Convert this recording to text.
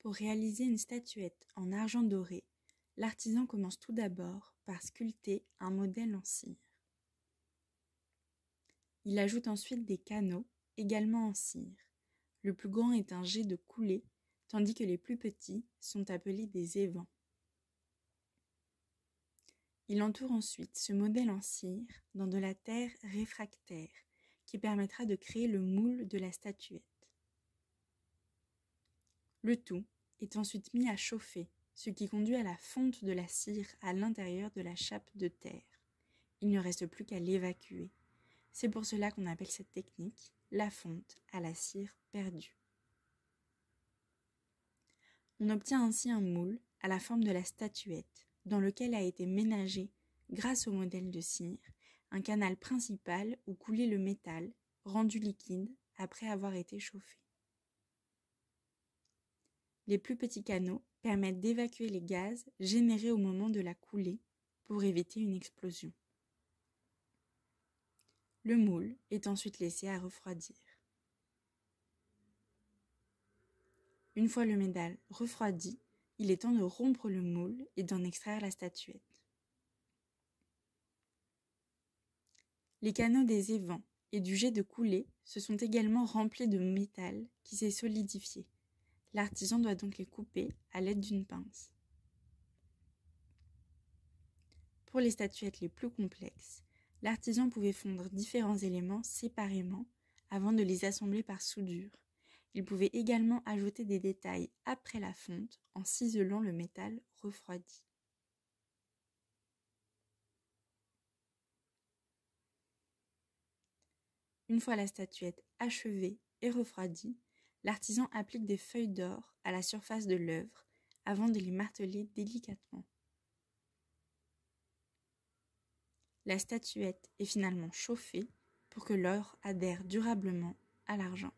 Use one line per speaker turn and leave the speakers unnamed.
Pour réaliser une statuette en argent doré, l'artisan commence tout d'abord par sculpter un modèle en cire. Il ajoute ensuite des canaux, également en cire. Le plus grand est un jet de coulée, tandis que les plus petits sont appelés des évents. Il entoure ensuite ce modèle en cire dans de la terre réfractaire, qui permettra de créer le moule de la statuette. Le tout est ensuite mis à chauffer, ce qui conduit à la fonte de la cire à l'intérieur de la chape de terre. Il ne reste plus qu'à l'évacuer. C'est pour cela qu'on appelle cette technique la fonte à la cire perdue. On obtient ainsi un moule à la forme de la statuette, dans lequel a été ménagé, grâce au modèle de cire, un canal principal où coulait le métal, rendu liquide après avoir été chauffé. Les plus petits canaux permettent d'évacuer les gaz générés au moment de la coulée pour éviter une explosion. Le moule est ensuite laissé à refroidir. Une fois le métal refroidi, il est temps de rompre le moule et d'en extraire la statuette. Les canaux des évents et du jet de coulée se sont également remplis de métal qui s'est solidifié. L'artisan doit donc les couper à l'aide d'une pince. Pour les statuettes les plus complexes, l'artisan pouvait fondre différents éléments séparément avant de les assembler par soudure. Il pouvait également ajouter des détails après la fonte en ciselant le métal refroidi. Une fois la statuette achevée et refroidie, l'artisan applique des feuilles d'or à la surface de l'œuvre avant de les marteler délicatement. La statuette est finalement chauffée pour que l'or adhère durablement à l'argent.